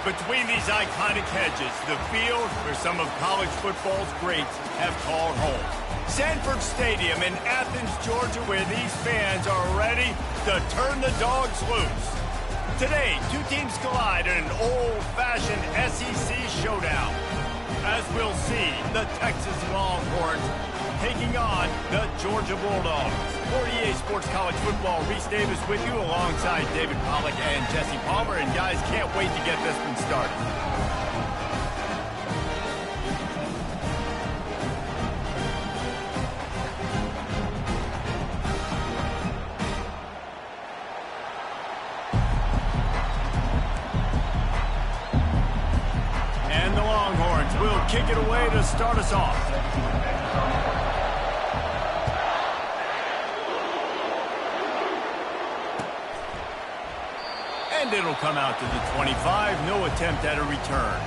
Between these iconic hedges, the field where some of college football's greats have called home. Sanford Stadium in Athens, Georgia, where these fans are ready to turn the dogs loose. Today, two teams collide in an old-fashioned SEC showdown. As we'll see, the Texas Longhorns taking on the Georgia Bulldogs. For EA Sports College Football, Reese Davis with you alongside David Pollack and Jesse Palmer. And guys, can't wait to get this one started. And the Longhorns will kick it away to start us off. And it'll come out to the 25. No attempt at a return.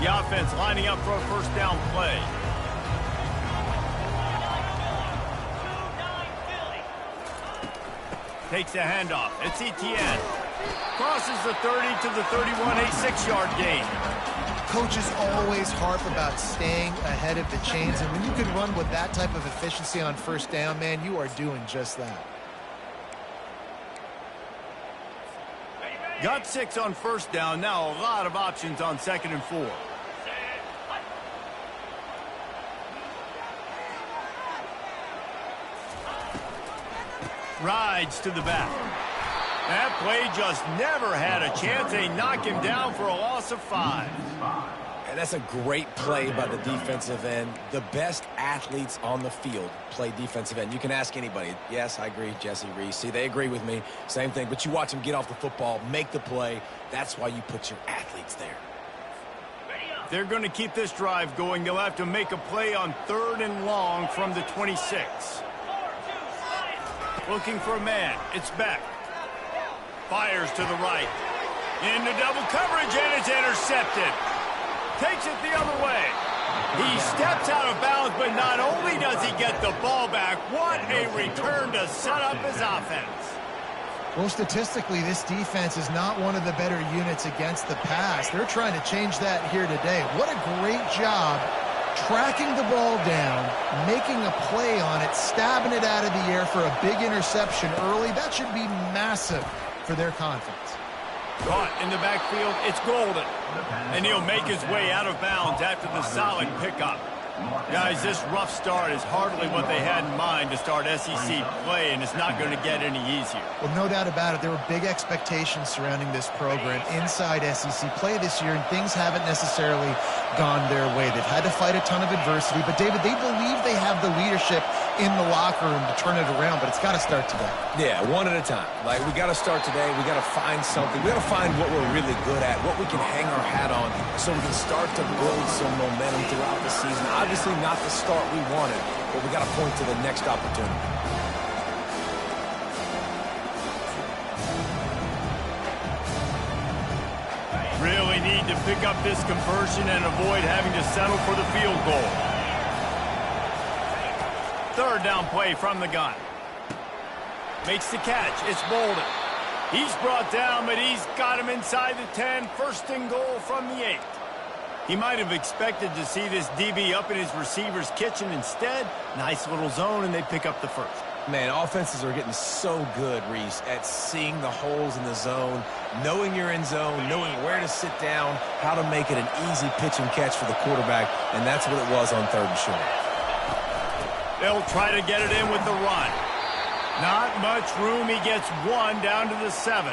The offense lining up for a first down play. Takes a handoff. It's Etienne. Crosses the 30 to the 31, a 6-yard gain. Coaches always harp about staying ahead of the chains, and when you can run with that type of efficiency on first down, man, you are doing just that. Got 6 on first down. Now a lot of options on 2nd and 4. Rides to the back. That play just never had a chance. They knock him down for a loss of 5. And that's a great play by the defensive end. The best athletes on the field play defensive end. You can ask anybody. Yes, I agree, Jesse, Reese. See, they agree with me. Same thing. But you watch them get off the football, make the play. That's why you put your athletes there. They're going to keep this drive going. They'll have to make a play on 3rd and long from the 26. Looking for a man. It's Beck. Fires to the right. Into double coverage, and it's intercepted. Takes it the other way. He steps out of bounds, but not only does he get the ball back, what a return to set up his offense. Well, statistically, this defense is not one of the better units against the pass. They're trying to change that here today. What a great job tracking the ball down, making a play on it, stabbing it out of the air for a big interception early. That should be massive for their confidence. Caught in the backfield, it's Golden. And he'll make his way out of bounds after the solid pickup. Guys, this rough start is hardly what they had in mind to start SEC play, and it's not going to get any easier. Well, no doubt about it. There were big expectations surrounding this program inside SEC play this year, and things haven't necessarily gone their way. They've had to fight a ton of adversity, but, David, they believe they have the leadership in the locker room to turn it around, but it's got to start today. Yeah, one at a time. Like, we got to start today. We got to find something. We got to find what we're really good at, what we can hang our hat on, so we can start to build some momentum throughout the season. Obviously not the start we wanted, but we got to point to the next opportunity. Really need to pick up this conversion and avoid having to settle for the field goal. 3rd down play from the gun. Makes the catch. It's Bolden. He's brought down, but he's got him inside the 10. 1st and goal from the 8. He might have expected to see this DB up in his receiver's kitchen. Instead, nice little zone, and they pick up the 1st. Man, offenses are getting so good, Reese, at seeing the holes in the zone, knowing you're in zone, knowing where to sit down, how to make it an easy pitch and catch for the quarterback, and that's what it was on 3rd and short. They'll try to get it in with the run. Not much room. He gets 1 down to the 7.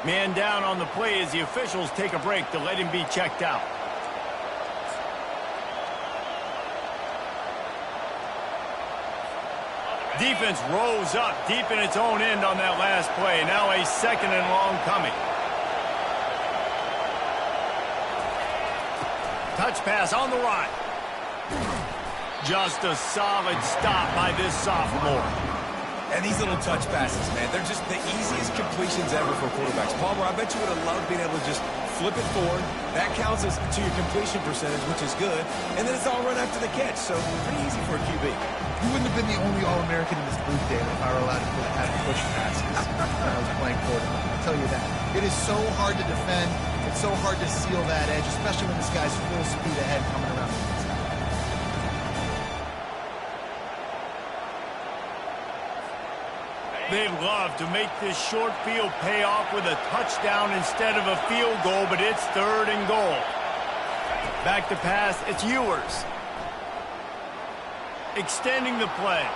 Man down on the play as the officials take a break to let him be checked out. Defense rose up deep in its own end on that last play. Now a 2nd and long coming. Touch pass on the run. Just a solid stop by this sophomore. And these little touch passes, man, they're just the easiest completions ever for quarterbacks. Palmer, I bet you would have loved being able to just flip it forward. That counts as to your completion percentage, which is good. And then it's all run after the catch, so pretty easy for a QB. You wouldn't have been the only All-American in this booth, David, if I were allowed to have push passes when I was playing quarterback. I'll tell you that. It is so hard to defend. It's so hard to seal that edge, especially when this guy's full speed ahead coming around the inside. They'd love to make this short field pay off with a touchdown instead of a field goal, but it's 3rd and goal. Back to pass, it's Ewers. Extending the play.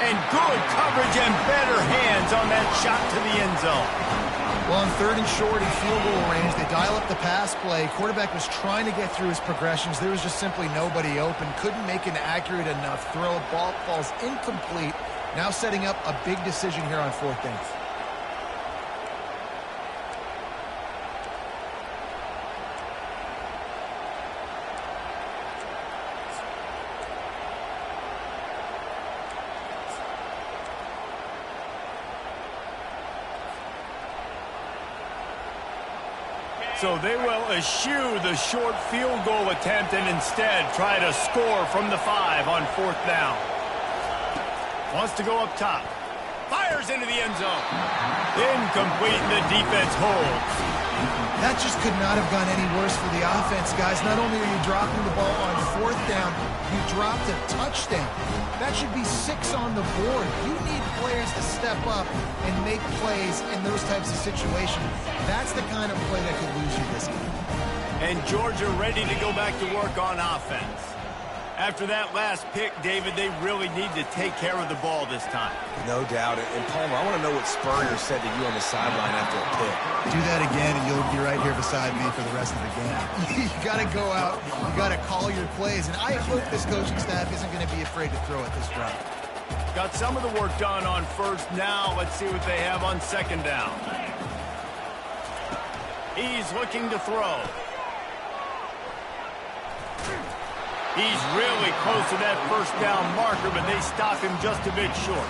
And good coverage and better hands on that shot to the end zone. Well, on 3rd and short in field goal range, they dial up the pass play. Quarterback was trying to get through his progressions. There was just simply nobody open. Couldn't make an accurate enough throw. Ball falls incomplete. Now setting up a big decision here on 4th down. So they will eschew the short field goal attempt and instead try to score from the 5 on 4th down. Wants to go up top. Fires into the end zone. Incomplete, and the defense holds. That just could not have gone any worse for the offense, guys. Not only are you dropping the ball on 4th down, you dropped a touchdown. That should be 6 on the board. You need players to step up and make plays in those types of situations. That's the kind of play that could lose you this game. And Georgia ready to go back to work on offense. After that last pick, David, they really need to take care of the ball this time. No doubt. And Palmer, I want to know what Spurrier said to you on the sideline after a pick. Do that again, and you'll be right here beside me for the rest of the game. You got to go out. You got to call your plays. And I hope this coaching staff isn't going to be afraid to throw at this drive. Got some of the work done on 1st. Now let's see what they have on 2nd down. He's looking to throw. He's really close to that 1st down marker, but they stop him just a bit short.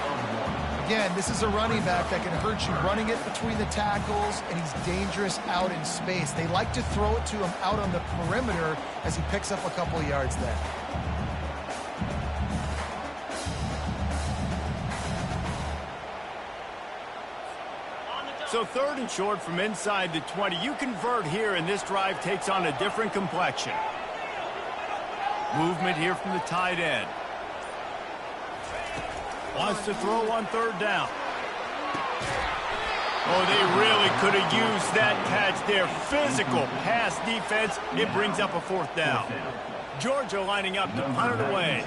Again, this is a running back that can hurt you running it between the tackles, and he's dangerous out in space. They like to throw it to him out on the perimeter as he picks up a couple of yards there. So 3rd and short from inside the 20. You convert here, and this drive takes on a different complexion. Movement here from the tight end. Wants to throw on 3rd down. Oh, they really could have used that catch there. Physical pass defense. It brings up a 4th down. Georgia lining up to punt it away.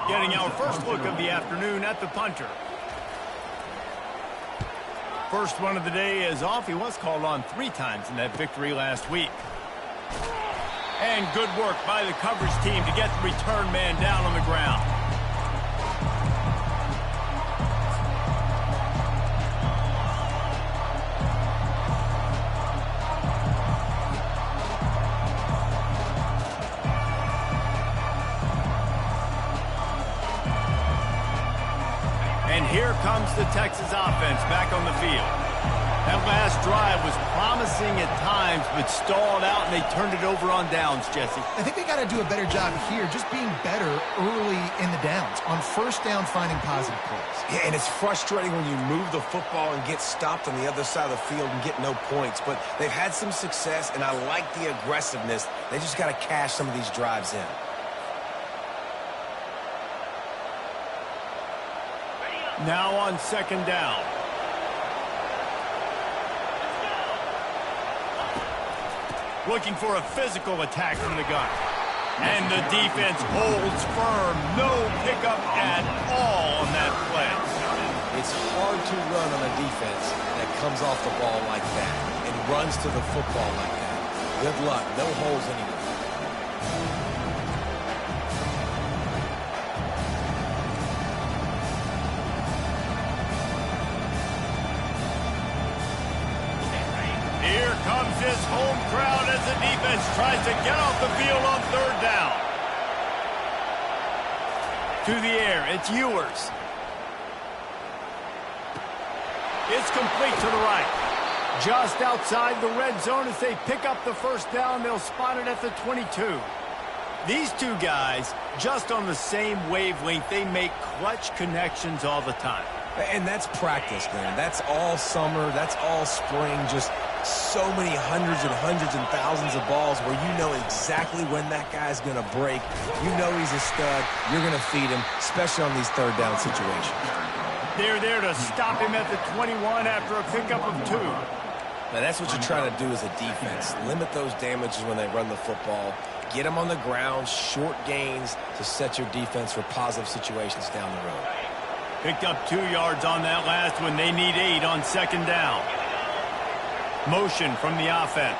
Getting our first look of the afternoon at the punter. First one of the day is off. He was called on 3 times in that victory last week. And good work by the coverage team to get the return man down on the ground. And here comes the Texas offense back on the field. That last drive was promising at times, but stalled out, and they turned it over on downs, Jesse. I think they got to do a better job here, just being better early in the downs. On 1st down, finding positive plays. Yeah, and it's frustrating when you move the football and get stopped on the other side of the field and get no points. But they've had some success, and I like the aggressiveness. They just got to cash some of these drives in. Now on 2nd down. Looking for a physical attack from the gun. And the defense holds firm. No pickup at all on that play. It's hard to run on a defense that comes off the ball like that and runs to the football like that. Good luck. No holes anywhere. Here comes his home crowd as the defense tries to get off the field on 3rd down. To the air, it's Ewers. It's complete to the right. Just outside the red zone as they pick up the first down. They'll spot it at the 22. These two guys, just on the same wavelength, they make clutch connections all the time. And that's practice, man. That's all summer. That's all spring. Just so many hundreds and thousands of balls where you know exactly when that guy's going to break. You know he's a stud. You're going to feed him, especially on these third down situations. They're there to stop him at the 21 after a pickup of 2. Now, that's what you're trying to do as a defense. Limit those damages when they run the football. Get them on the ground, short gains to set your defense for positive situations down the road. Picked up 2 yards on that last one. They need 8 on second down. Motion from the offense.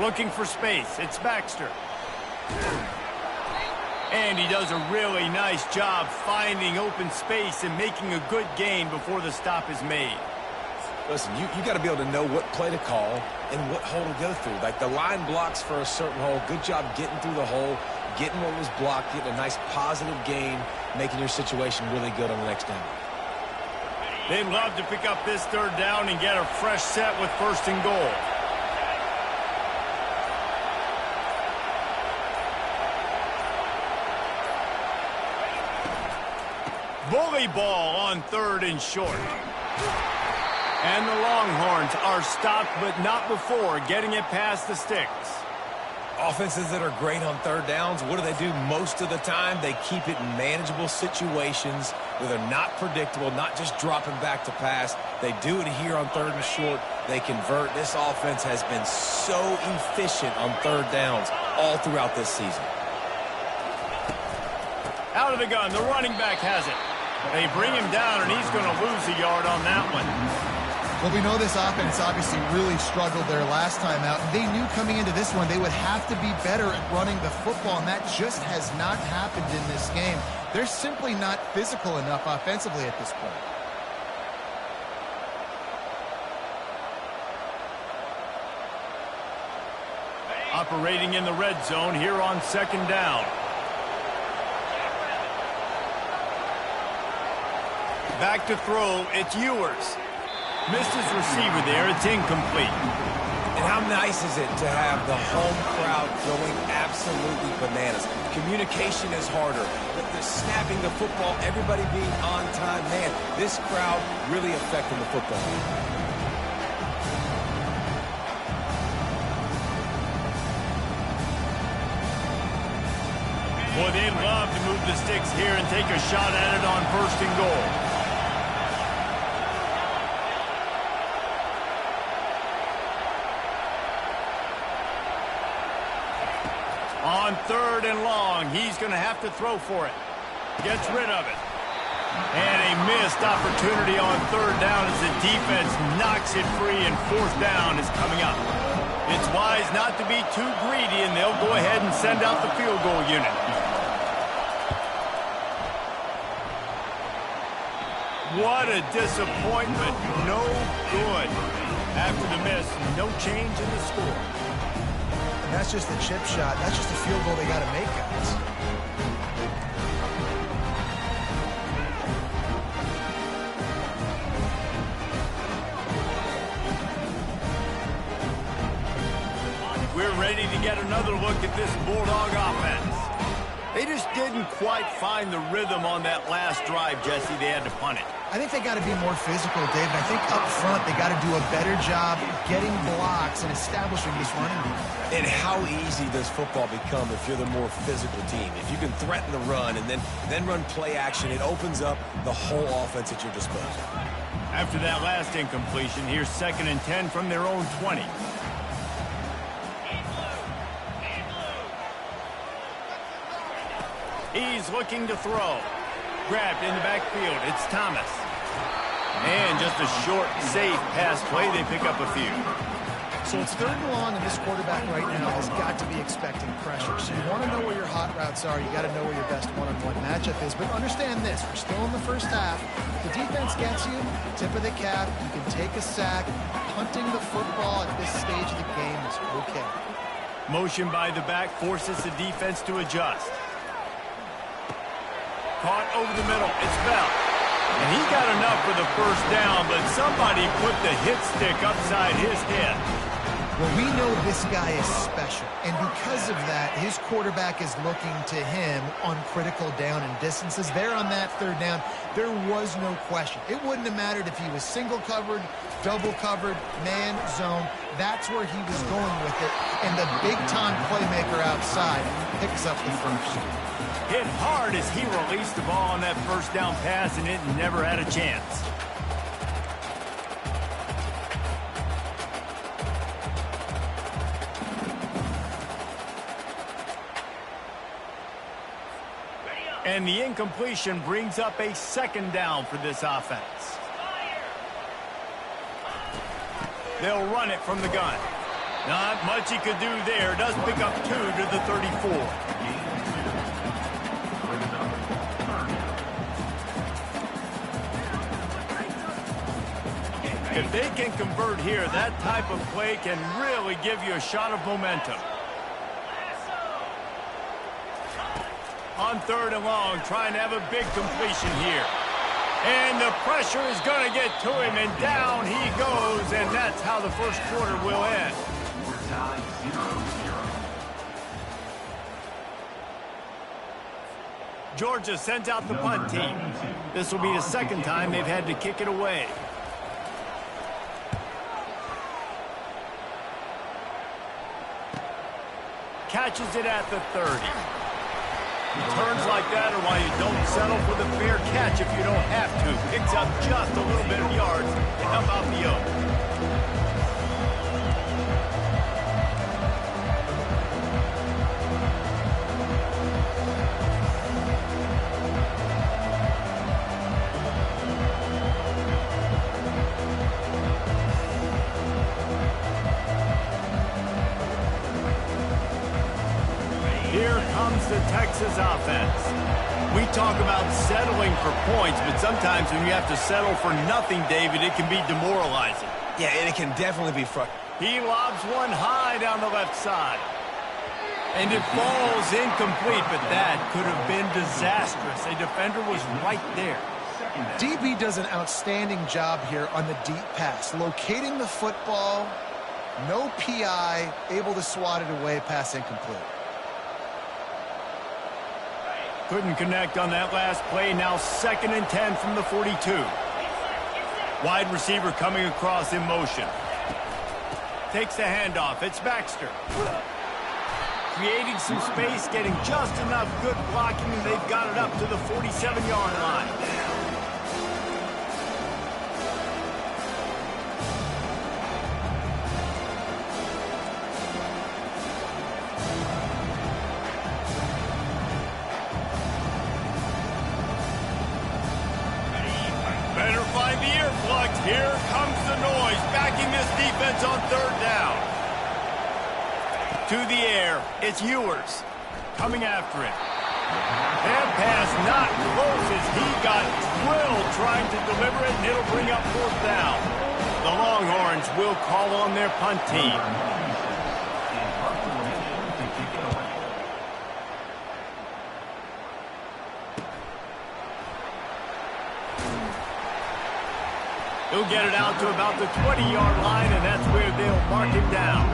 Looking for space. It's Baxter. And he does a really nice job finding open space and making a good gain before the stop is made. Listen, you got to be able to know what play to call and what hole to go through. Like the line blocks for a certain hole. Good job getting through the hole, getting what was blocked, getting a nice positive gain, making your situation really good on the next down. They'd love to pick up this third down and get a fresh set with first and goal. Bully ball on third and short. And the Longhorns are stopped, but not before getting it past the sticks. Offenses that are great on third downs, what do? Most of the time, they keep it in manageable situations where they're not predictable, not just dropping back to pass. They do it here on third and short. They convert. This offense has been so efficient on third downs all throughout this season. Out of the gun, the running back has it. They bring him down, and he's going to lose a yard on that one. Well, we know this offense obviously really struggled their last time out. They knew coming into this one they would have to be better at running the football, and that just has not happened in this game. They're simply not physical enough offensively at this point. Operating in the red zone here on second down. Back to throw, it's Ewers. Missed his receiver there, it's incomplete. And how nice is it to have the home crowd going absolutely bananas? Communication is harder. The snapping the football, everybody being on time. Man, this crowd really affecting the football. Boy, they'd love to move the sticks here and take a shot at it on first and goal. On third and long, he's going to have to throw for it. Gets rid of it. And a missed opportunity on third down as the defense knocks it free, and fourth down is coming up. It's wise not to be too greedy, and they'll go ahead and send out the field goal unit. What a disappointment. No good. After the miss, no change in the score. And that's just the chip shot. That's just a field goal they got to make, guys. We're ready to get another look at this Bulldog offense. They just didn't quite find the rhythm on that last drive, Jesse. They had to punt it. I think they got to be more physical, David. I think up front they got to do a better job getting blocks and establishing this running game. And how easy does football become if you're the more physical team? If you can threaten the run and then run play action, it opens up the whole offense at your disposal. After that last incompletion, here's 2nd and 10 from their own 20. He's looking to throw. Grabbed in the backfield. It's Thomas. And just a short, safe pass play. They pick up a few. So it's 3rd and long, and this quarterback right now has got to be expecting pressure. So you want to know where your hot routes are. You got to know where your best one-on-one matchup is. But understand this. We're still in the first half. If the defense gets you, tip of the cap, you can take a sack. Punting the football at this stage of the game is okay. Motion by the back forces the defense to adjust. Caught over the middle. It's Bell. And he got enough for the first down, but somebody put the hit stick upside his head. Well, we know this guy is special, and because of that, his quarterback is looking to him on critical down and distances. There on that third down, there was no question. It wouldn't have mattered if he was single covered, double covered, man, zone. That's where he was going with it, and the big-time playmaker outside picks up the first. Hit hard as he released the ball on that first down pass, and it never had a chance. And the incompletion brings up a second down for this offense. They'll run it from the gun. Not much he could do there. Does pick up 2 to the 34. If they can convert here, that type of play can really give you a shot of momentum. On third and long, trying to have a big completion here. And the pressure is going to get to him, and down he goes, and that's how the first quarter will end. Georgia sends out the punt team. This will be the second time they've had to kick it away. Catches it at the 30. Turns like that are why you don't settle for the fair catch if you don't have to. Picks up just a little bit of yards to help out the Oaks. Here comes the Texas offense. We talk about settling for points, but sometimes when you have to settle for nothing, David, it can be demoralizing. Yeah, and it can definitely be frustrating. He lobs one high down the left side. And it falls incomplete, but that could have been disastrous. A defender was right there. DB does an outstanding job here on the deep pass, locating the football, no PI, able to swat it away, pass incomplete. Couldn't connect on that last play. Now 2nd and 10 from the 42. Wide receiver coming across in motion. Takes the handoff. It's Baxter. Creating some space, getting just enough good blocking, and they've got it up to the 47-yard line. Here comes the noise, backing this defense on third down. To the air, it's Ewers coming after it. That pass not close as he got drilled trying to deliver it, and it'll bring up fourth down. The Longhorns will call on their punt team. He'll get it out to about the 20-yard line, and that's where they'll mark him down.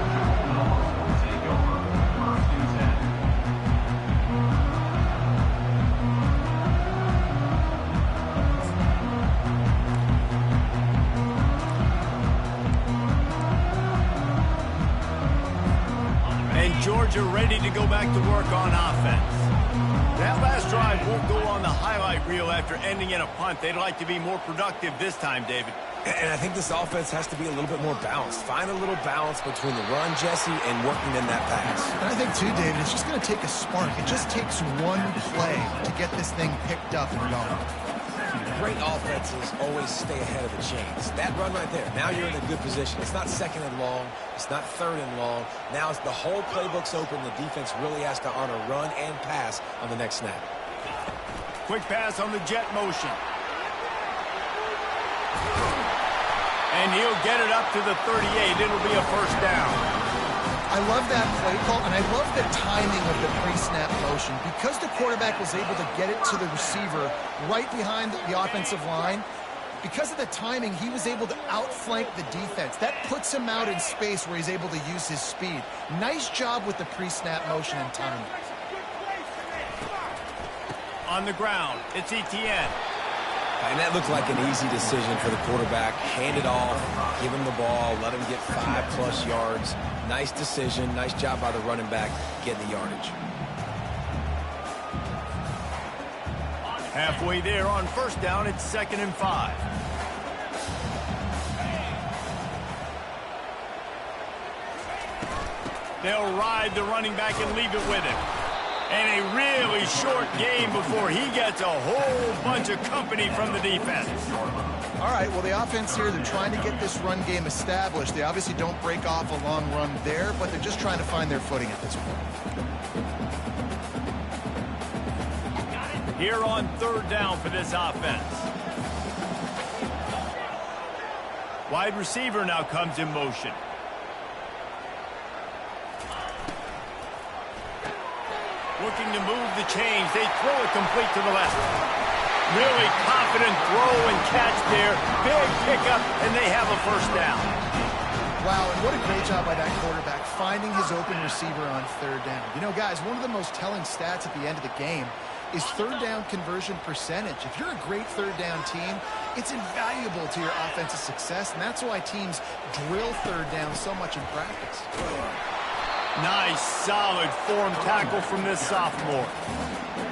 And Georgia ready to go back to work on offense. That last drive won't go on the highlight reel after ending in a punt. They'd like to be more productive this time, David. And I think this offense has to be a little bit more balanced. Find a little balance between the run, Jesse, and working in that pass. And I think, too, David, it's just going to take a spark. It just takes one play to get this thing picked up and going. Great offenses always stay ahead of the chains. That run right there, now you're in a good position. It's not 2nd and long. It's not 3rd and long. Now it's the whole playbook's open. The defense really has to honor run and pass on the next snap. Quick pass on the jet motion. And he'll get it up to the 38. It'll be a first down. I love that play call, and I love the timing of the pre-snap motion. Because the quarterback was able to get it to the receiver right behind the offensive line, because of the timing, he was able to outflank the defense. That puts him out in space where he's able to use his speed. Nice job with the pre-snap motion and timing. On the ground, it's Etienne. And that looked like an easy decision for the quarterback. Hand it off, give him the ball, let him get 5+ yards. Nice decision. Nice job by the running back getting the yardage. Halfway there on first down, it's 2nd and 5. They'll ride the running back and leave it with him. And a really short game before he gets a whole bunch of company from the defense. All right, well, the offense here, they're trying to get this run game established. They obviously don't break off a long run there, but they're just trying to find their footing at this point. Here on 3rd down for this offense. Wide receiver now comes in motion. Looking to move the chains. They throw it complete to the left. Really confident throw and catch there. Big pickup, and they have a first down. Wow, and what a great job by that quarterback finding his open receiver on 3rd down. You know, guys, one of the most telling stats at the end of the game is 3rd down conversion percentage. If you're a great 3rd down team, it's invaluable to your offensive success, and that's why teams drill 3rd down so much in practice. Nice, solid form tackle from this sophomore.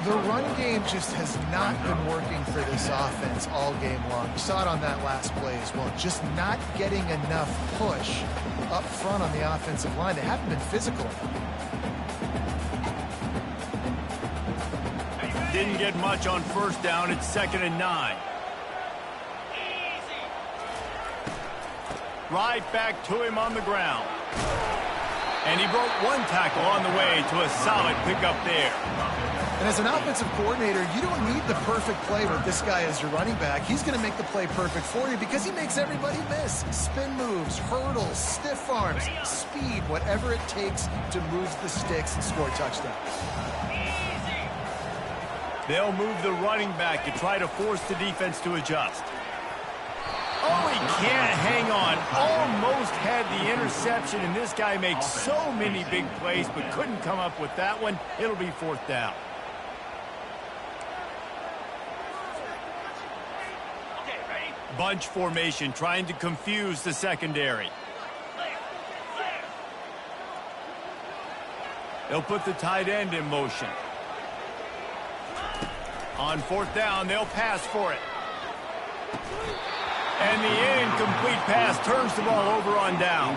The run game just has not been working for this offense all game long. You saw it on that last play as well. Just not getting enough push up front on the offensive line. They haven't been physical. Didn't get much on first down. It's 2nd and 9. Right back to him on the ground. And he broke one tackle on the way to a solid pickup there. And as an offensive coordinator, you don't need the perfect play with this guy as your running back. He's going to make the play perfect for you because he makes everybody miss. Spin moves, hurdles, stiff arms, speed, whatever it takes to move the sticks and score touchdowns. They'll move the running back to try to force the defense to adjust. Oh, he can't hang on. Almost had the interception, and this guy makes so many big plays, but couldn't come up with that one. It'll be 4th down. Bunch formation, trying to confuse the secondary. They'll put the tight end in motion. On 4th down, they'll pass for it. And the incomplete pass turns the ball over on down.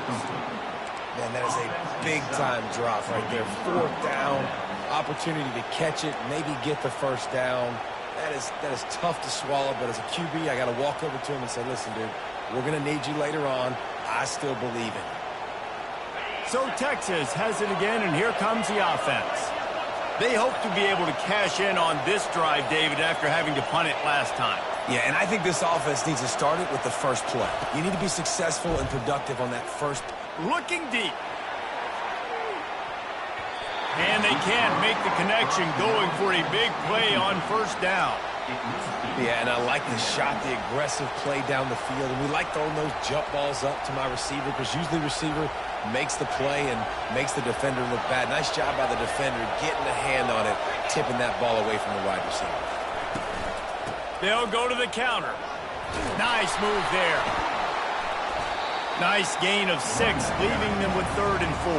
Man, that is a big-time drop right there. 4th down, opportunity to catch it, maybe get the first down. That is tough to swallow, but as a QB, I got to walk over to him and say, listen, dude, we're going to need you later on. I still believe in it. So Texas has it again, and here comes the offense. They hope to be able to cash in on this drive, David, after having to punt it last time. Yeah, and I think this offense needs to start it with the first play. You need to be successful and productive on that first. Looking deep. And they can't make the connection, going for a big play on first down. Yeah, and I like the shot, the aggressive play down the field. And we like throwing those jump balls up to my receiver because usually the receiver makes the play and makes the defender look bad. Nice job by the defender getting a hand on it, tipping that ball away from the wide receiver. They'll go to the counter. Nice move there. Nice gain of 6, leaving them with 3rd and 4.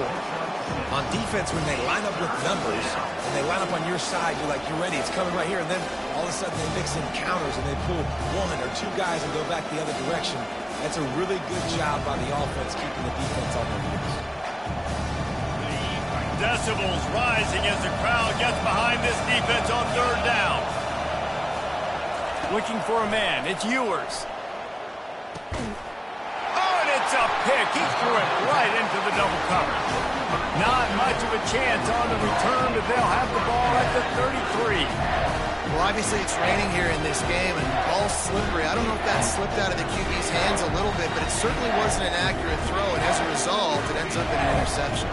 On defense, when they line up with numbers, when they line up on your side, you're like, you're ready, it's coming right here. And then all of a sudden they mix in counters and they pull 1 or 2 guys and go back the other direction. That's a really good job by the offense keeping the defense on their heels. Decibels rising as the crowd gets behind this defense on 3rd down. Looking for a man. It's Ewers. Oh, and it's a pick. He threw it right into the double coverage. Not much of a chance on the return, but they'll have the ball at the 33. Well, obviously it's raining here in this game, and ball slippery. I don't know if that slipped out of the QB's hands a little bit, but it certainly wasn't an accurate throw, and as a result, it ends up in an interception.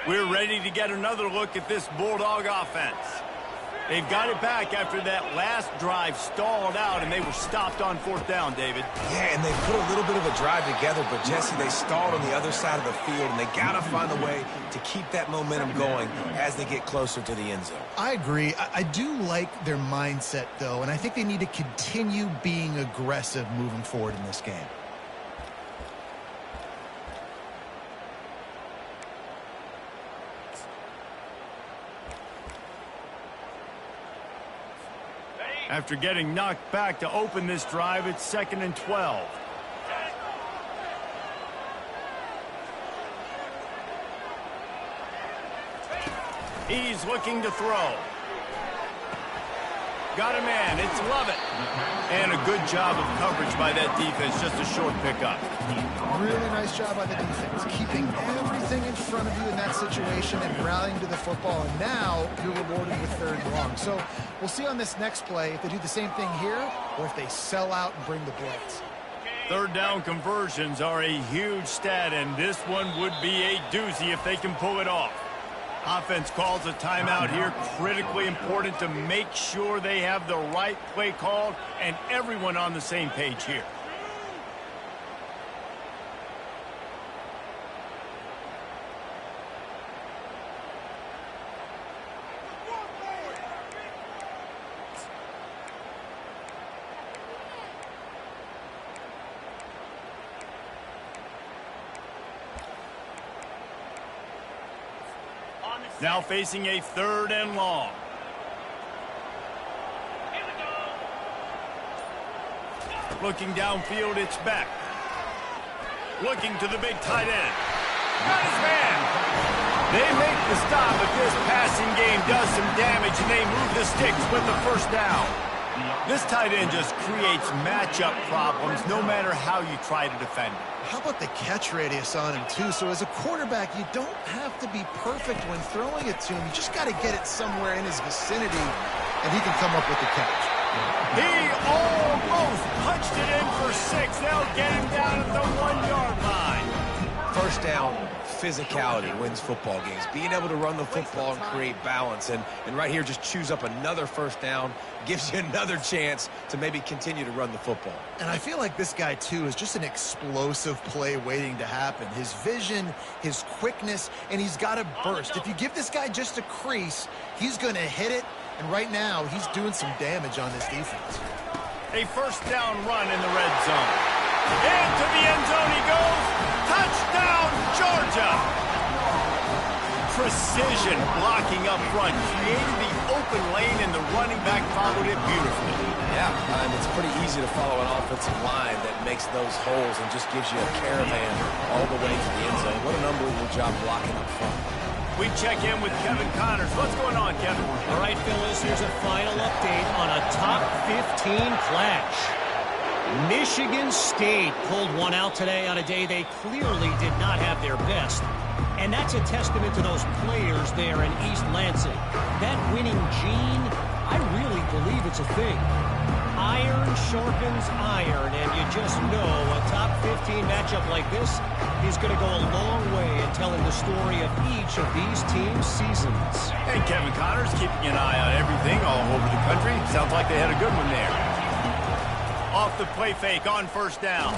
We're ready to get another look at this Bulldog offense. They've got it back after that last drive stalled out, and they were stopped on 4th down, David. Yeah, and they put a little bit of a drive together, but, Jesse, they stalled on the other side of the field, and they got to find a way to keep that momentum going as they get closer to the end zone. I agree. I do like their mindset, though, and I think they need to continue being aggressive moving forward in this game. After getting knocked back to open this drive, it's 2nd and 12. He's looking to throw. Got a man. It's Lovett. And a good job of coverage by that defense. Just a short pickup. Really nice job by the defense, keeping everything in front of you in that situation and rallying to the football. And now you're rewarded with 3rd and long. So we'll see on this next play if they do the same thing here or if they sell out and bring the blitz. 3rd down conversions are a huge stat, and this one would be a doozy if they can pull it off. Offense calls a timeout here. Critically important to make sure they have the right play called and everyone on the same page here. Now facing a 3rd and long. Looking downfield, it's Beck. Looking to the big tight end. Got his man. They make the stop, but this passing game does some damage, and they move the sticks with the 1st down. This tight end just creates matchup problems no matter how you try to defend it. How about the catch radius on him, too? So as a quarterback, you don't have to be perfect when throwing it to him. You just got to get it somewhere in his vicinity, and he can come up with the catch. He almost punched it in for 6. They'll get him down at the 1-yard line. 1st down, physicality wins football games. Being able to run the football and create balance. And right here, just choose up another 1st down. Gives you another chance to maybe continue to run the football. And I feel like this guy, too, is just an explosive play waiting to happen. His vision, his quickness, and he's got a burst. If you give this guy just a crease, he's going to hit it. And right now, he's doing some damage on this defense. A 1st down run in the red zone. Into the end zone he goes. Touchdown, Georgia! Precision blocking up front. Created the open lane, and the running back followed it beautifully. Yeah, it's pretty easy to follow an offensive line that makes those holes and just gives you a caravan all the way to the end zone. What an unbelievable job blocking up front. We check in with Kevin Connors. What's going on, Kevin? All right, Phyllis, here's a final update on a top 15 clash. Michigan State pulled one out today on a day they clearly did not have their best. And that's a testament to those players there in East Lansing. That winning gene, I really believe it's a thing. Iron sharpens iron, and you just know a top 15 matchup like this is going to go a long way in telling the story of each of these teams' seasons. And Kevin Connors keeping an eye on everything all over the country. Sounds like they had a good one there. Off the play fake on 1st down.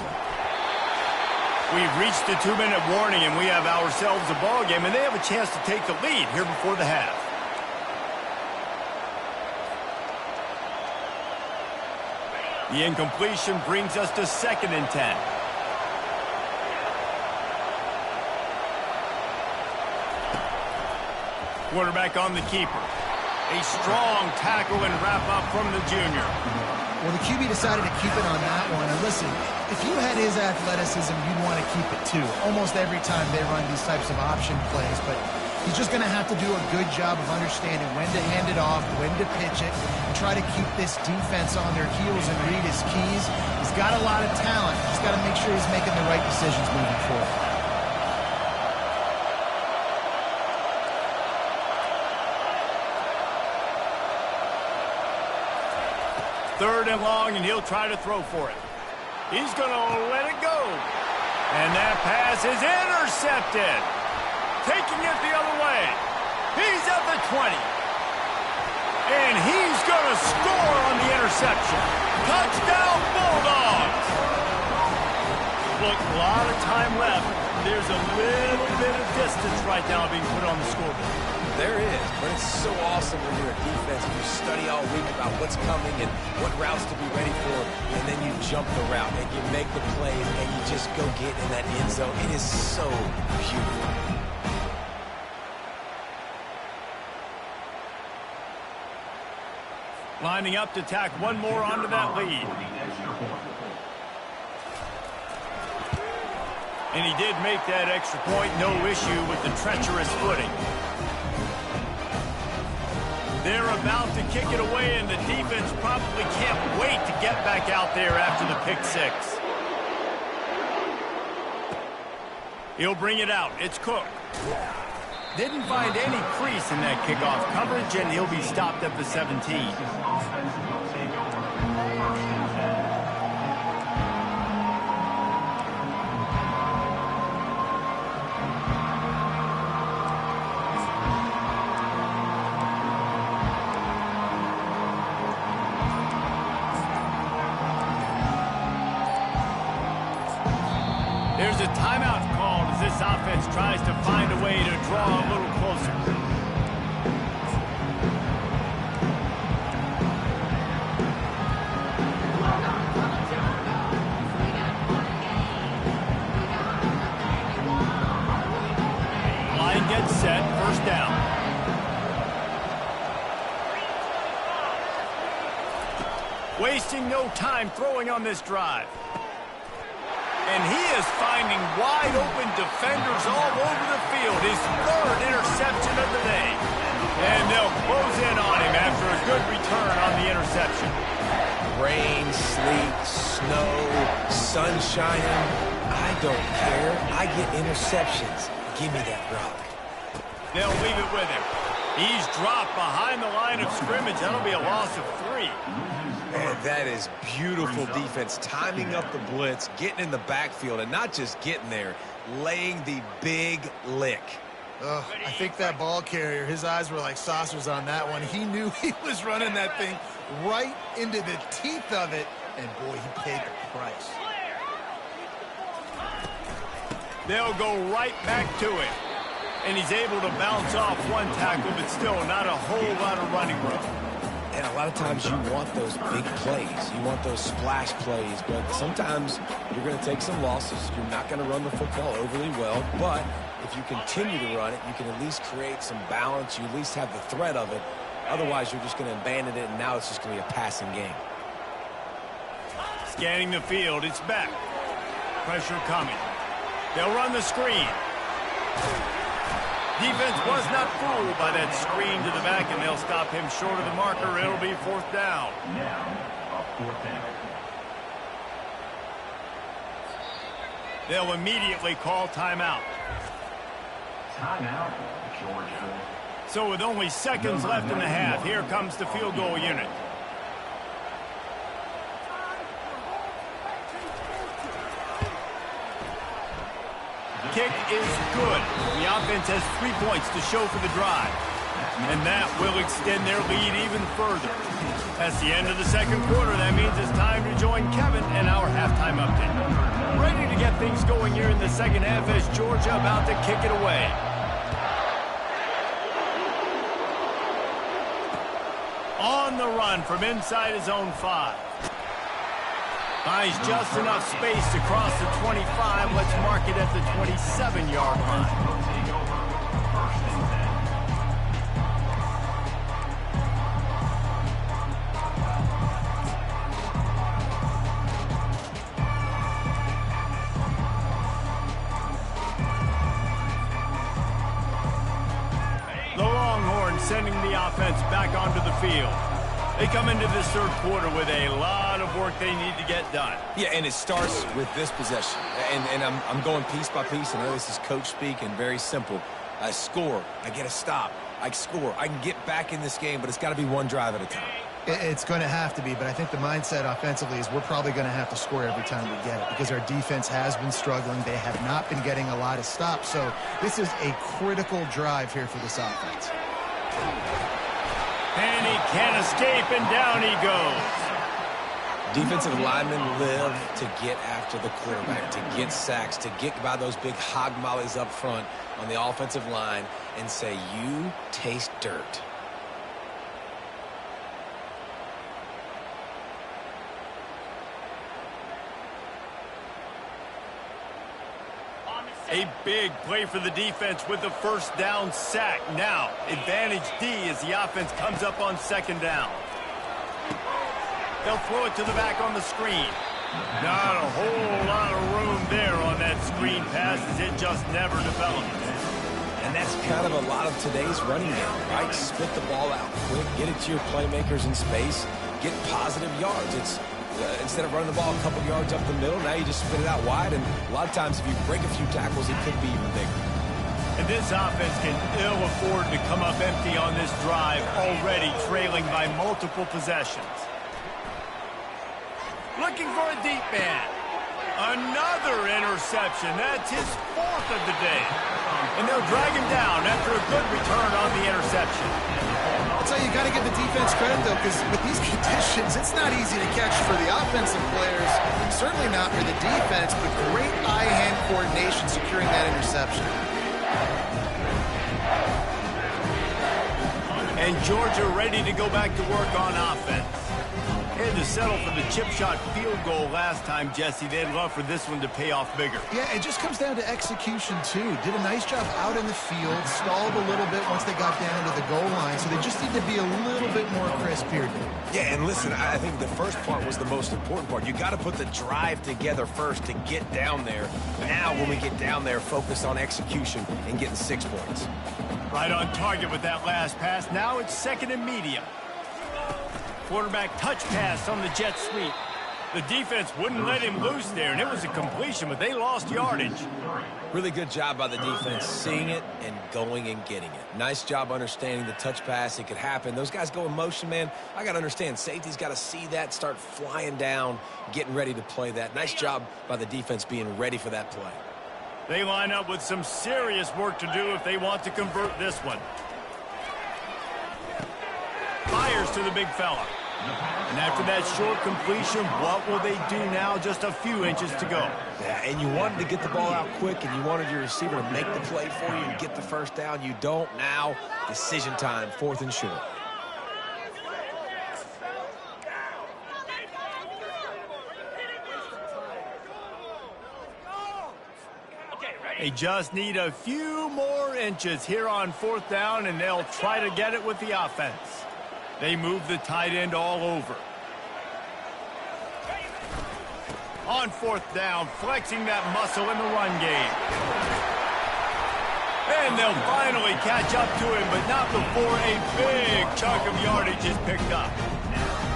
We've reached the 2-minute warning, and we have ourselves a ball game, and they have a chance to take the lead here before the half. The incompletion brings us to 2nd and 10. Quarterback on the keeper. A strong tackle and wrap up from the junior. Well, the QB decided to keep it on that one. And listen, if you had his athleticism, you'd want to keep it too. Almost every time they run these types of option plays. But he's just going to have to do a good job of understanding when to hand it off, when to pitch it, and try to keep this defense on their heels and read his keys. He's got a lot of talent. Just got to make sure he's making the right decisions moving forward. 3rd and long, and he'll try to throw for it. He's going to let it go. And that pass is intercepted. Taking it the other way. He's at the 20. And he's going to score on the interception. Touchdown, Bulldogs! Look, a lot of time left. There's a little bit of distance right now being put on the scoreboard. There is, but it's so awesome when you're a defense and you study all week about what's coming and what routes to be ready for, and then you jump the route and you make the play and you just go get in that end zone. It is so beautiful. Lining up to tack one more onto that lead. And he did make that extra point, no issue with the treacherous footing. They're about to kick it away, and the defense probably can't wait to get back out there after the pick six. He'll bring it out. It's Cook. Didn't find any crease in that kickoff coverage, and he'll be stopped at the 17. There's a timeout called as this offense tries to find a way to draw a little closer. Line gets set, 1st down. Wasting no time throwing on this drive. And he is finding wide-open defenders all over the field. His 3rd interception of the day. And they'll close in on him after a good return on the interception. Rain, sleet, snow, sun shining. I don't care. I get interceptions. Give me that rock. They'll leave it with him. He's dropped behind the line of scrimmage. That'll be a loss of 3. Man, that is beautiful defense. Timing up the blitz, getting in the backfield, and not just getting there, laying the big lick. I think that ball carrier, his eyes were like saucers on that one. He knew he was running that thing right into the teeth of it, and boy, he paid the price. They'll go right back to it. And he's able to bounce off one tackle, but still not a whole lot of running room. And a lot of times you want those big plays. You want those splash plays, but sometimes you're going to take some losses. You're not going to run the football overly well, but if you continue to run it, you can at least create some balance. You at least have the threat of it. Otherwise, you're just going to abandon it, and now it's just going to be a passing game. Scanning the field, it's back. Pressure coming. They'll run the screen. Defense was not fooled by that screen to the back, and they'll stop him short of the marker. It'll be 4th down. They'll immediately call timeout. Timeout, Georgia. So with only seconds left in the half, here comes the field goal unit. Kick is good. The offense has 3 points to show for the drive. And that will extend their lead even further. That's the end of the 2nd quarter. That means it's time to join Kevin and our halftime update. Ready to get things going here in the 2nd half as Georgia about to kick it away. On the run from inside his own 5. Buys just enough space to cross the 25. Let's mark it at the 27-yard line. The Longhorns sending the offense back onto the field. They come into this 3rd quarter with a lot of work they need to get done. Yeah, and it starts with this possession. And I'm going piece by piece. I know this is coach speak and very simple. I score. I get a stop. I score. I can get back in this game, but it's got to be one drive at a time. It's going to have to be, but I think the mindset offensively is we're probably going to have to score every time we get it because our defense has been struggling. They have not been getting a lot of stops, so this is a critical drive here for this offense. And he can't escape, and down he goes. Defensive linemen live to get after the quarterback, to get sacks, to get by those big hog mollies up front on the offensive line and say, you taste dirt. A big play for the defense with the first down sack. Now, advantage D as the offense comes up on second down. They'll throw it to the back on the screen. Not a whole lot of room there on that screen pass as it just never developed. And that's kind of a lot of today's running game, right? Split the ball out quick, get it to your playmakers in space, get positive yards. It's instead of running the ball a couple yards up the middle, now you just spit it out wide, and a lot of times if you break a few tackles, it could be even bigger. And this offense can ill afford to come up empty on this drive, already trailing by multiple possessions. Looking for a deep man. Another interception. That's his fourth of the day. And they'll drag him down after a good return on the interception. I'll tell you, you got to give the defense credit, though, because with these conditions, it's not easy to catch for the offensive players. Certainly not for the defense, but great eye-hand coordination securing that interception. And Georgia ready to go back to work on offense. Had to settle for the chip shot field goal last time, Jesse. They'd love for this one to pay off bigger. Yeah, it just comes down to execution, too. Did a nice job out in the field, stalled a little bit once they got down to the goal line, so they just need to be a little bit more crisp here. Yeah, and listen, I think the first part was the most important part. You got to put the drive together first to get down there. Now, when we get down there, focus on execution and getting 6 points. Right on target with that last pass. Now it's second and medium. Quarterback touch pass on the jet sweep. The defense wouldn't let him loose there, and it was a completion, but they lost yardage. Really good job by the defense, seeing it and going and getting it. Nice job understanding the touch pass. It could happen. Those guys go in motion, man. I got to understand, safety's got to see that, start flying down, getting ready to play that. Nice job by the defense being ready for that play. They line up with some serious work to do if they want to convert this one. Fires to the big fella. And after that short completion, what will they do now? Just a few inches to go. Yeah, and you wanted to get the ball out quick, and you wanted your receiver to make the play for you and get the first down. You don't now. Decision time, 4th and short. They just need a few more inches here on 4th down, and they'll try to get it with the offense. They move the tight end all over. On 4th down, flexing that muscle in the run game. And they'll finally catch up to him, but not before a big chunk of yardage is picked up.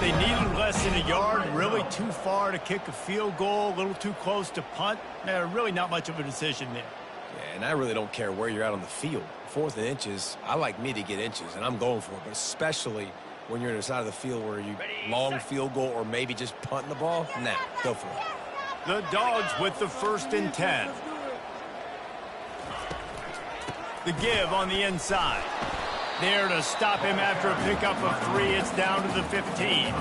They needed less than a yard, really too far to kick a field goal, a little too close to punt. Really not much of a decision there. Yeah, and I really don't care where you're at on the field. 4th and inches, I like me to get inches, and I'm going for it, but especially when you're on the side of the field where you long field goal or maybe just punting the ball, nah, go for it. The Dogs with the 1st and 10. The give on the inside. There to stop him after a pickup of 3. It's down to the 15.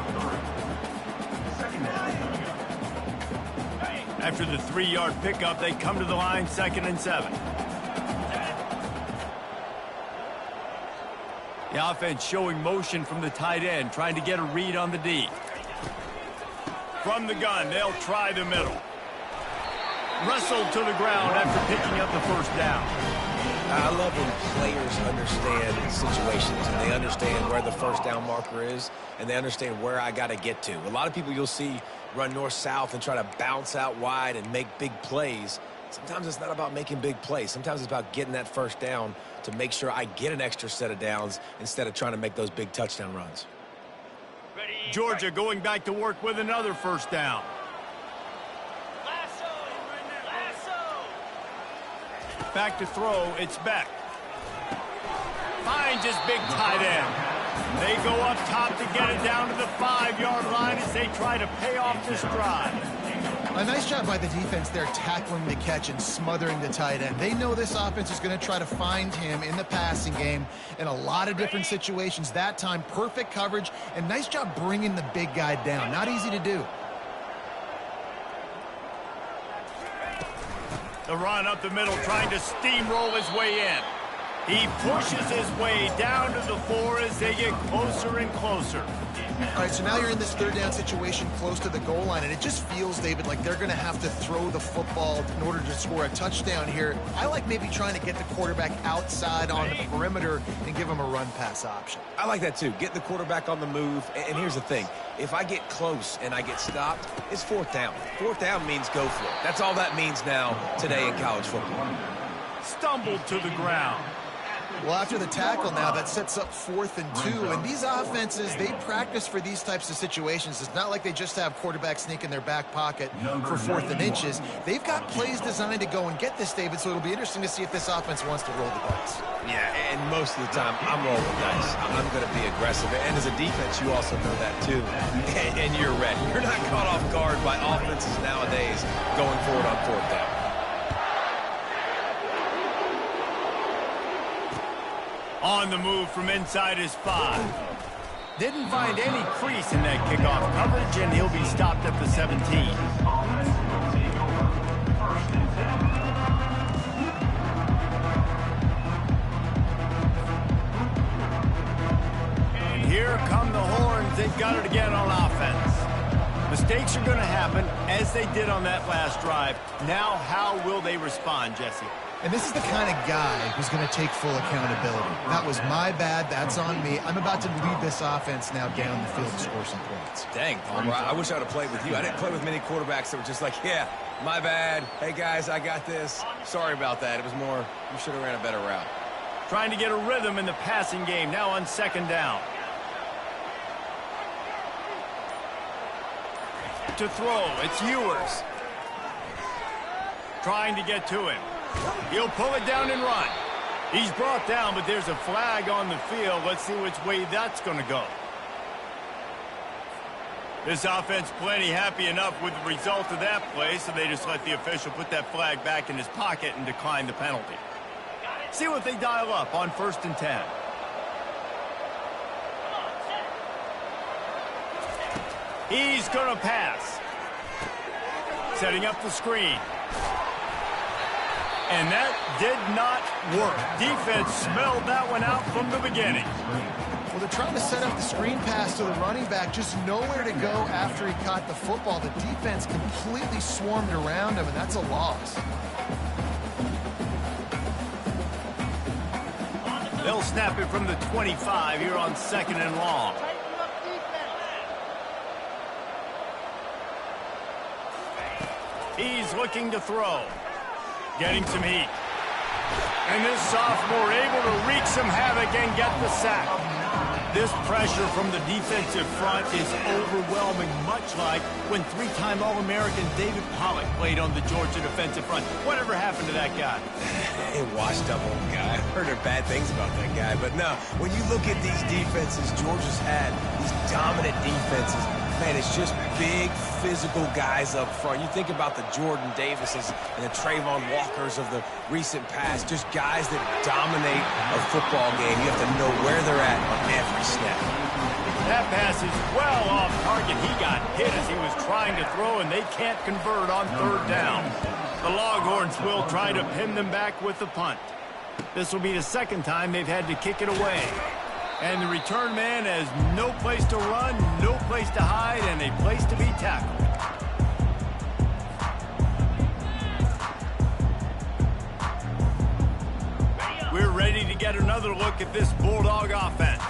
After the 3-yard pickup, they come to the line, 2nd and 7. The offense showing motion from the tight end, trying to get a read on the D. From the gun, they'll try the middle. Wrestled to the ground after picking up the first down. I love when players understand situations and they understand where the first down marker is and they understand where I got to get to. A lot of people you'll see run north-south and try to bounce out wide and make big plays. Sometimes it's not about making big plays. Sometimes it's about getting that first down to make sure I get an extra set of downs instead of trying to make those big touchdown runs. Georgia going back to work with another first down. Back to throw, it's Beck. Finds his big tight end. They go up top to get it down to the 5-yard line as they try to pay off this drive. A nice job by the defense there tackling the catch and smothering the tight end. They know this offense is going to try to find him in the passing game in a lot of different situations. That time, perfect coverage, and nice job bringing the big guy down. Not easy to do. The run up the middle, trying to steamroll his way in. He pushes his way down to the 4 as they get closer and closer. All right, so now you're in this third down situation close to the goal line, and it just feels, David, like they're going to have to throw the football in order to score a touchdown here. I like maybe trying to get the quarterback outside on the perimeter and give him a run-pass option. I like that, too. Get the quarterback on the move. And here's the thing. If I get close and I get stopped, it's 4th down. 4th down means go for it. That's all that means now today in college football. Stumbled to the ground. Well, after the tackle now, that sets up 4th and 2. And these offenses, they practice for these types of situations. It's not like they just have quarterback sneak in their back pocket for 4th and inches. They've got plays designed to go and get this, David, so it'll be interesting to see if this offense wants to roll the dice. Yeah, and most of the time, I'm rolling the dice. I'm going to be aggressive. And as a defense, you also know that, too. And you're ready. You're not caught off guard by offenses nowadays going forward on 4th down. On the move from inside his 5. Didn't find any crease in that kickoff coverage, and he'll be stopped at the 17. And here come the horns. They've got it again on offense. Mistakes are going to happen, as they did on that last drive. Now, how will they respond, Jesse? And this is the kind of guy who's going to take full accountability. That was my bad. That's on me. I'm about to lead this offense now down the field to score some points. Dang, Palmer, I wish I would have played with you. I didn't play with many quarterbacks that were just like, yeah, my bad. Hey, guys, I got this. Sorry about that. It was more, you should have ran a better route. Trying to get a rhythm in the passing game, now on 2nd down. To throw, it's Ewers. Trying to get to him. He'll pull it down and run. He's brought down, but there's a flag on the field. Let's see which way that's going to go. This offense plenty happy enough with the result of that play, so they just let the official put that flag back in his pocket and decline the penalty. See what they dial up on 1st and 10. He's going to pass. Setting up the screen. And that did not work. Defense smelled that one out from the beginning. Well, they're trying to set up the screen pass to the running back, just nowhere to go after he caught the football. The defense completely swarmed around him, and that's a loss. They'll snap it from the 25 here on 2nd and long. He's looking to throw. Getting some heat. And this sophomore able to wreak some havoc and get the sack. This pressure from the defensive front is overwhelming, much like when 3-time All-American David Pollock played on the Georgia defensive front. Whatever happened to that guy? A washed-up old guy. I've heard bad things about that guy. But no, when you look at these defenses Georgia's had, these dominant defenses, man, it's just big, physical guys up front. You think about the Jordan Davises and the Trayvon Walkers of the recent past, just guys that dominate a football game. You have to know where they're at on every snap. That pass is well off target. He got hit as he was trying to throw, and they can't convert on 3rd down. The Longhorns will try to pin them back with the punt. This will be the 2nd time they've had to kick it away. And the return man has no place to run, no place to hide, and a place to be tackled. We're ready to get another look at this Bulldog offense.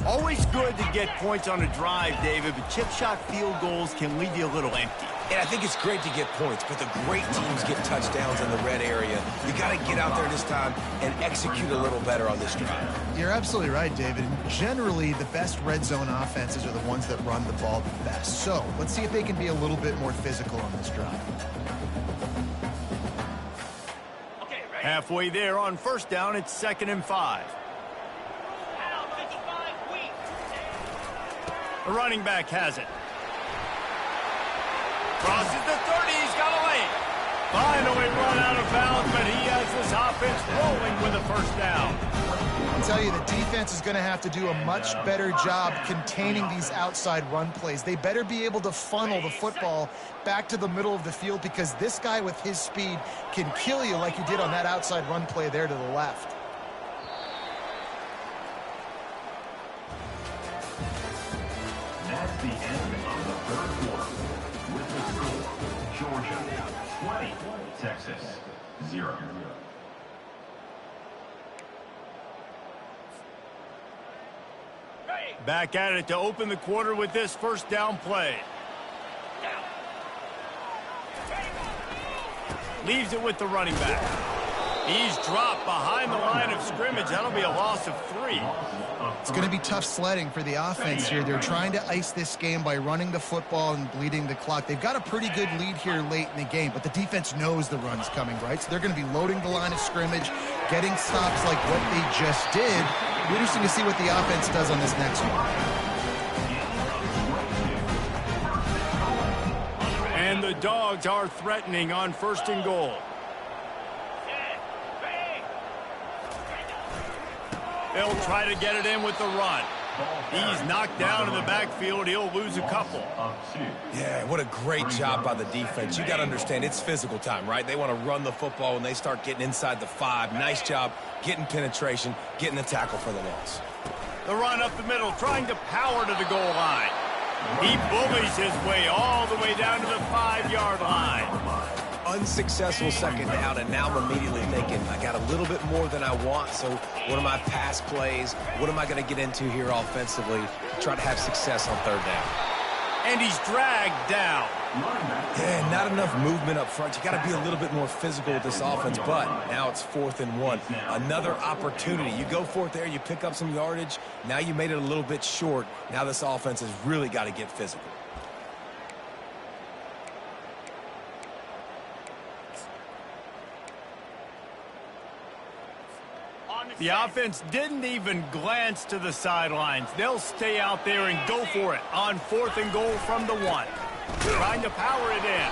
Always good to get points on a drive, David, but chip shot field goals can leave you a little empty. And I think it's great to get points, but the great teams get touchdowns in the red area. You got to get out there this time and execute a little better on this drive. You're absolutely right, David. Generally, the best red zone offenses are the ones that run the ball the best. So let's see if they can be a little bit more physical on this drive. Halfway there on 1st down, it's 2nd and 5. The running back has it. Crosses the 30. He's got a lane. Finally run out of bounds, but he has this offense rolling with a first down. I'll tell you, the defense is going to have to do a much better job containing these outside run plays. They better be able to funnel the football back to the middle of the field because this guy with his speed can kill you like he did on that outside run play there to the left. That's the end of the third quarter. With the score, Georgia 20, Texas 0. Back at it to open the quarter with this first down play. Leaves it with the running back. He's dropped behind the line of scrimmage. That'll be a loss of 3. It's going to be tough sledding for the offense here. They're trying to ice this game by running the football and bleeding the clock. They've got a pretty good lead here late in the game, but the defense knows the run's coming, right? So they're going to be loading the line of scrimmage, getting stops like what they just did. Interesting to see what the offense does on this next one. And the Dogs are threatening on 1st and goal. They'll try to get it in with the run. He's knocked down in the backfield. He'll lose a couple. Yeah, what a great job by the defense. You got to understand, it's physical time, right? They want to run the football when they start getting inside the 5. Nice job getting penetration, getting the tackle for the loss. The run up the middle, trying to power to the goal line. He bullies his way all the way down to the 5-yard line. Unsuccessful second down, and now I'm immediately thinking, I got a little bit more than I want, so what are my pass plays? What am I going to get into here offensively to try to have success on 3rd down? And he's dragged down. Yeah, not enough movement up front. You got to be a little bit more physical with this offense, but now it's 4th and 1. Another opportunity. You go for it there, you pick up some yardage. Now you made it a little bit short. Now this offense has really got to get physical. The offense didn't even glance to the sidelines. They'll stay out there and go for it on 4th and goal from the 1. Trying to power it in.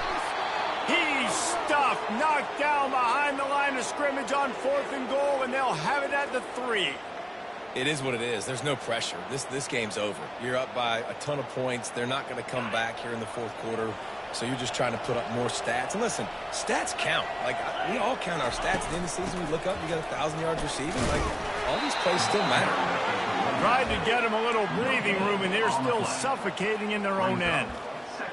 He's stuffed, knocked down behind the line of scrimmage on 4th and goal, and they'll have it at the 3. It is what it is. There's no pressure. This game's over. You're up by a ton of points. They're not going to come back here in the 4th quarter. So you're just trying to put up more stats. And listen, stats count. Like, we all count our stats. At the end of the season, we look up, you got 1,000 yards receiving. Like, all these plays still matter. Tried to get them a little breathing room, and they're still suffocating in their own end.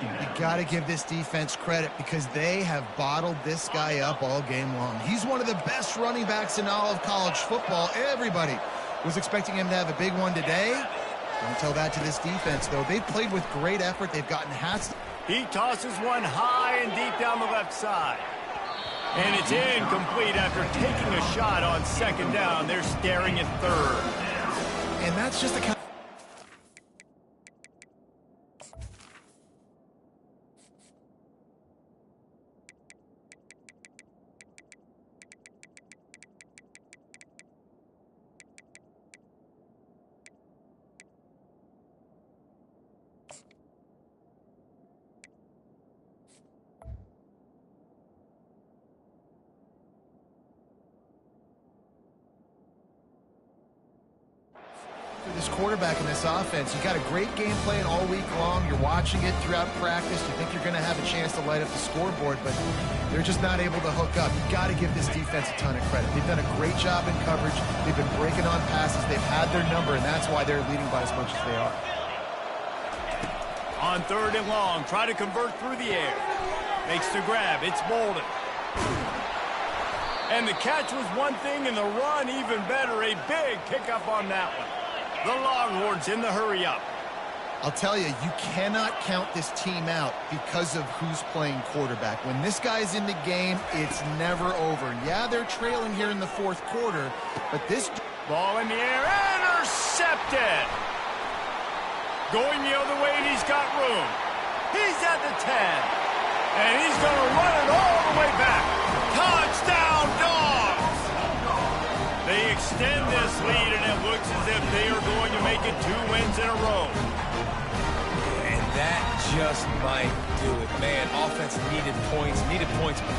You got to give this defense credit because they have bottled this guy up all game long. He's one of the best running backs in all of college football. Everybody was expecting him to have a big one today. Don't tell that to this defense, though. They've played with great effort. They've gotten hats. He tosses one high and deep down the left side. And it's incomplete after taking a shot on 2nd down. They're staring at 3rd. And that's just the kind. This quarterback in this offense, you got a great game plan all week long. You're watching it throughout practice. You think you're going to have a chance to light up the scoreboard, but they're just not able to hook up. You got to give this defense a ton of credit. They've done a great job in coverage. They've been breaking on passes. They've had their number, and that's why they're leading by as much as they are. On 3rd and long, try to convert through the air. Makes the grab. It's Bolden. And the catch was one thing, and the run even better. A big pickup on that one. The Longhorns in the hurry-up. I'll tell you, you cannot count this team out because of who's playing quarterback. When this guy's in the game, it's never over. Yeah, they're trailing here in the 4th quarter, but this ball in the air, intercepted. Going the other way, and he's got room. He's at the 10, and he's going to run it all the way back. Touchdown, Dogs! They extend this lead, and it looks as if they are going to make it 2 wins in a row. That just might do it, man. Offense needed points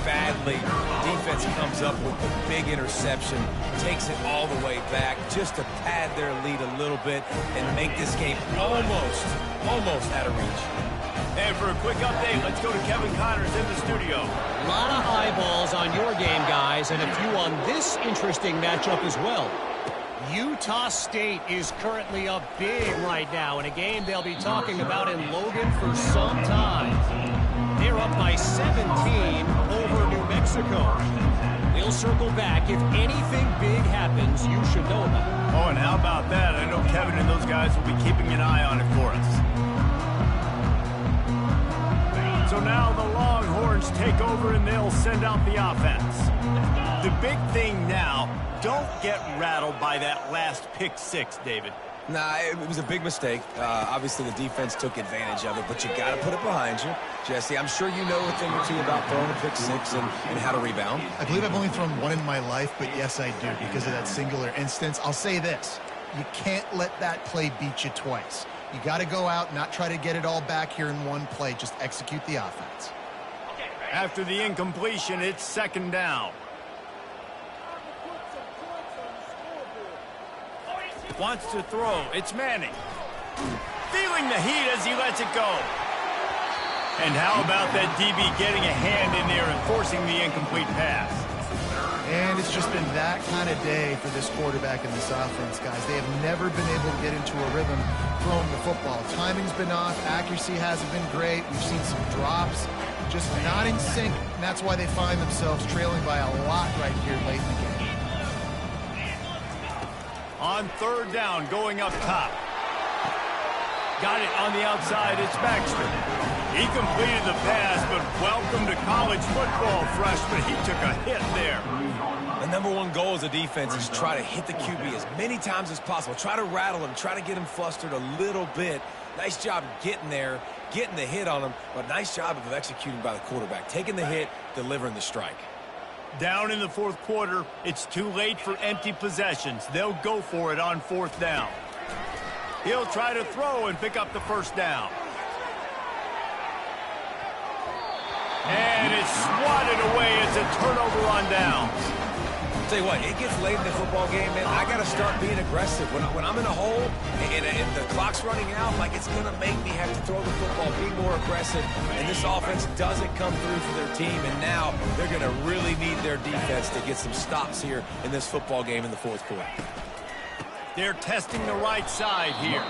badly. Defense comes up with the big interception, takes it all the way back just to pad their lead a little bit and make this game almost out of reach. And for a quick update, let's go to Kevin Connors in the studio. A lot of eyeballs on your game, guys, and a few on this interesting matchup as well. Utah State is currently up big right now in a game they'll be talking about in Logan for some time. They're up by 17 over New Mexico. We'll circle back. If anything big happens, you should know about it. Oh, and how about that? I know Kevin and those guys will be keeping an eye on it for us. So now the Longhorns take over and they'll send out the offense. The big thing now, don't get rattled by that last pick six, David. Nah, it was a big mistake. Obviously, the defense took advantage of it, but you got to put it behind you. Jesse, I'm sure you know a thing or two about throwing a pick six and how to rebound. I believe I've only thrown one in my life, but yes, I do because of that singular instance. I'll say this. You can't let that play beat you twice. You got to go out, not try to get it all back here in one play. Just execute the offense. After the incompletion, it's second down. Wants to throw. It's Manning. Feeling the heat as he lets it go. And how about that DB getting a hand in there and forcing the incomplete pass? And it's just been that kind of day for this quarterback and this offense, guys. They have never been able to get into a rhythm throwing the football. Timing's been off. Accuracy hasn't been great. We've seen some drops. Just not in sync. And that's why they find themselves trailing by a lot right here late in the game. On third down, going up top. Got it on the outside. It's Baxter. He completed the pass, but welcome to college football, freshman. He took a hit there. The number one goal as a defense is try to hit the QB as many times as possible. Try to rattle him. Try to get him flustered a little bit. Nice job getting there, getting the hit on him, but nice job of executing by the quarterback. Taking the hit, delivering the strike. Down in the fourth quarter, it's too late for empty possessions. They'll go for it on fourth down. He'll try to throw and pick up the first down. And it's swatted away. It's a turnover on downs. Tell you what, it gets late in the football game, man. I got to start being aggressive. When I'm in a hole and the clock's running out, like it's going to make me have to throw the football, be more aggressive. And this offense doesn't come through for their team. And now they're going to really need their defense to get some stops here in this football game in the fourth quarter. They're testing the right side here.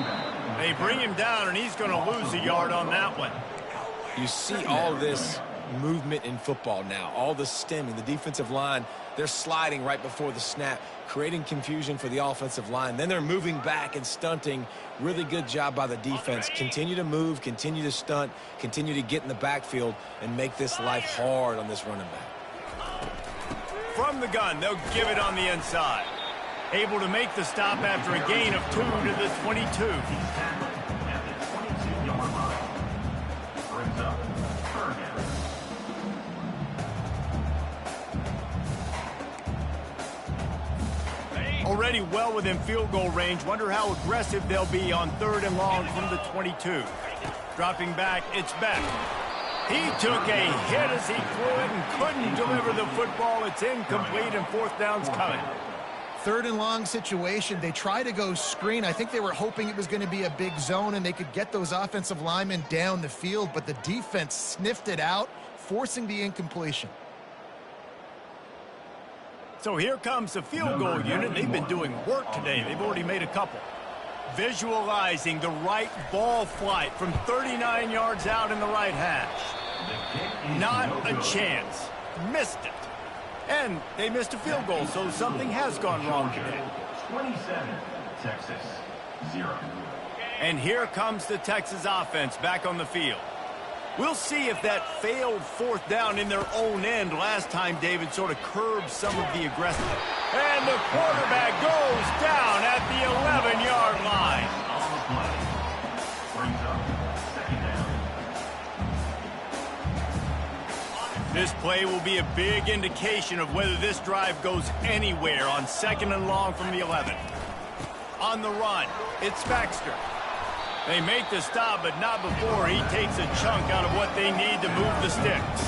They bring him down, and he's going to lose a yard on that one. You see all this movement in football now, all the stemming, the defensive line, they're sliding right before the snap, creating confusion for the offensive line. Then they're moving back and stunting. Really good job by the defense. Continue to move, continue to stunt, continue to get in the backfield and make this life hard on this running back. From the gun, they'll give it on the inside. Able to make the stop after a gain of 2 to the 22. Already well within field goal range. Wonder how aggressive they'll be on third and long from the 22. Dropping back, it's Beck. He took a hit as he threw it and couldn't deliver the football. It's incomplete and fourth down's coming. Third and long situation. They try to go screen. I think they were hoping it was going to be a big zone and they could get those offensive linemen down the field, but the defense sniffed it out, forcing the incompletion. So here comes the field goal unit. They've been doing work today. They've already made a couple. Visualizing the right ball flight from 39 yards out in the right hash. Not a chance. Missed it. And they missed a field goal, so something has gone wrong today. 27, Texas, 0. And here comes the Texas offense back on the field. We'll see if that failed fourth down in their own end last time David sort of curbed some of the aggressive. And the quarterback goes down at the 11-yard line. Brings up second down. This play will be a big indication of whether this drive goes anywhere on second and long from the 11. On the run, it's Baxter. They make the stop, but not before he takes a chunk out of what they need to move the sticks.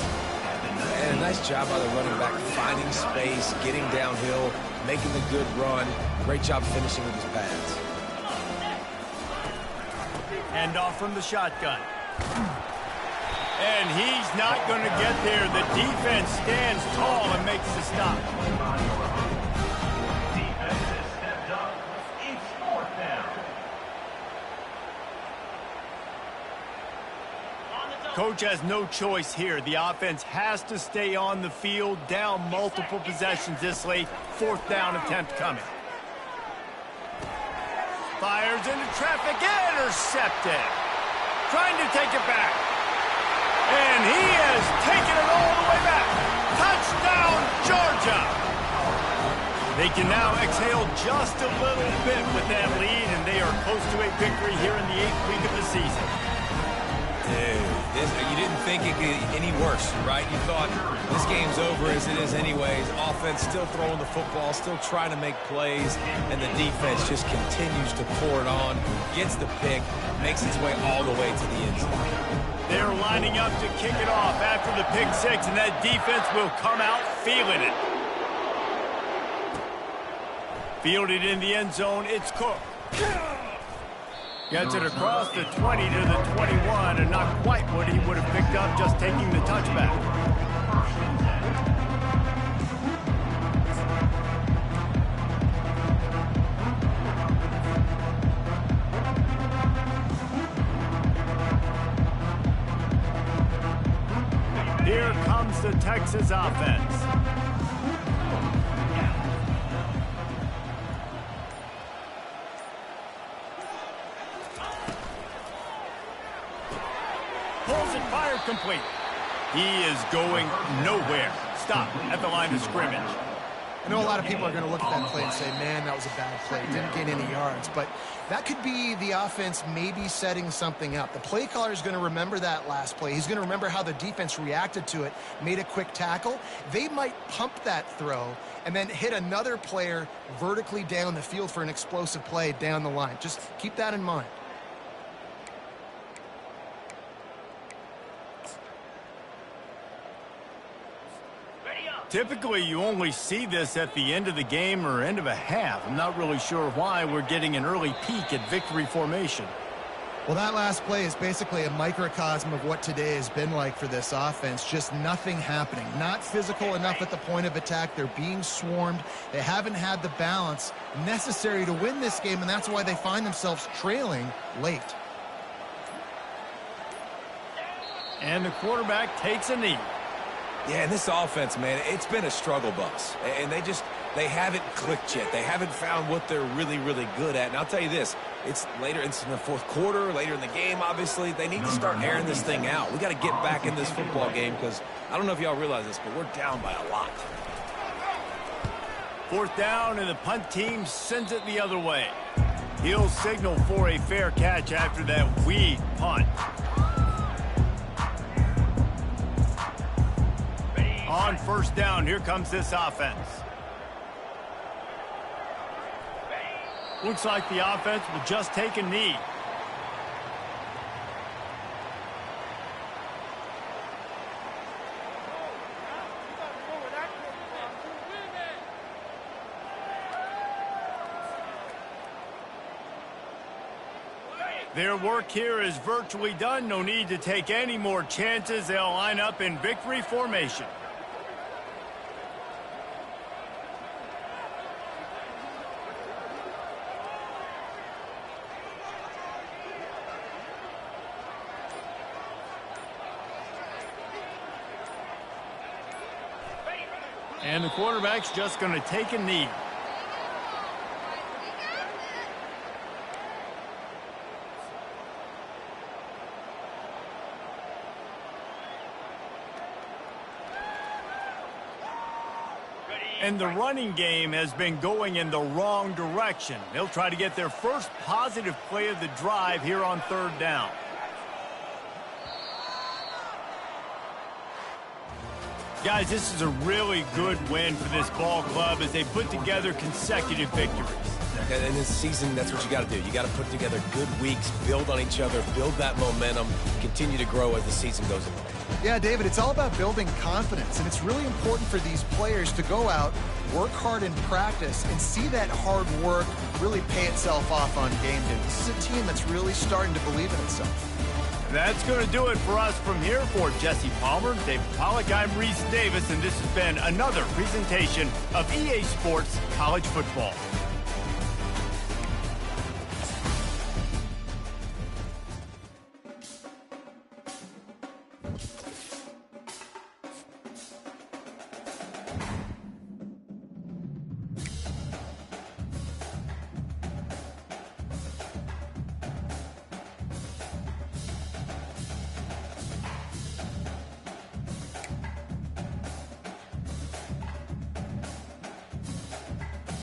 And a nice job by the running back, finding space, getting downhill, making a good run. Great job finishing with his pads. Hand off from the shotgun. And he's not going to get there. The defense stands tall and makes the stop. Defense has stepped up. It's fourth down. Coach has no choice here. The offense has to stay on the field, down multiple possessions this late. Fourth down attempt coming. Fires into traffic, intercepted. Trying to take it back. And he has taken it all the way back. Touchdown, Georgia. They can now exhale just a little bit with that lead, and they are close to a victory here in the 8th week of the season. Dude, you didn't think it could get any worse, right? You thought this game's over as it is anyways. Offense still throwing the football, still trying to make plays, and the defense just continues to pour it on, gets the pick, makes its way all the way to the end zone. They're lining up to kick it off after the pick six, and that defense will come out feeling it. Fielded in the end zone, it's Cook. Gets it across the 20 to the 21, and not quite what he would have picked up just taking the touchback. Here comes the Texas offense. Pulls it, fired complete. He is going nowhere. Stop at the line of scrimmage. I know a lot of people are going to look at that play and say, man, that was a bad play. Didn't gain any yards. But that could be the offense maybe setting something up. The play caller is going to remember that last play. He's going to remember how the defense reacted to it, made a quick tackle. They might pump that throw and then hit another player vertically down the field for an explosive play down the line. Just keep that in mind. Typically, you only see this at the end of the game or end of a half. I'm not really sure why we're getting an early peek at victory formation. Well, that last play is basically a microcosm of what today has been like for this offense. Just nothing happening. Not physical enough at the point of attack. They're being swarmed. They haven't had the balance necessary to win this game, and that's why they find themselves trailing late. And the quarterback takes a knee. Yeah, and this offense, man, it's been a struggle bus. And they haven't clicked yet. They haven't found what they're really, really good at. And I'll tell you this, it's in the fourth quarter, later in the game, obviously. They need to start airing this thing out. We got to get back in this football game because I don't know if y'all realize this, but we're down by a lot. Fourth down, and the punt team sends it the other way. He'll signal for a fair catch after that weak punt. On first down, here comes this offense. Looks like the offense will just take a knee. Their work here is virtually done. No need to take any more chances. They'll line up in victory formation. And the quarterback's just going to take a knee. And the running game has been going in the wrong direction. They'll try to get their first positive play of the drive here on third down. Guys, this is a really good win for this ball club as they put together consecutive victories. And in this season, that's what you got to do. You got to put together good weeks, build on each other, build that momentum, continue to grow as the season goes on. Yeah, David, it's all about building confidence, and it's really important for these players to go out, work hard in practice, and see that hard work really pay itself off on game day. This is a team that's really starting to believe in itself. That's going to do it for us from here. For Jesse Palmer, David Pollack, I'm Reese Davis, and this has been another presentation of EA Sports College Football.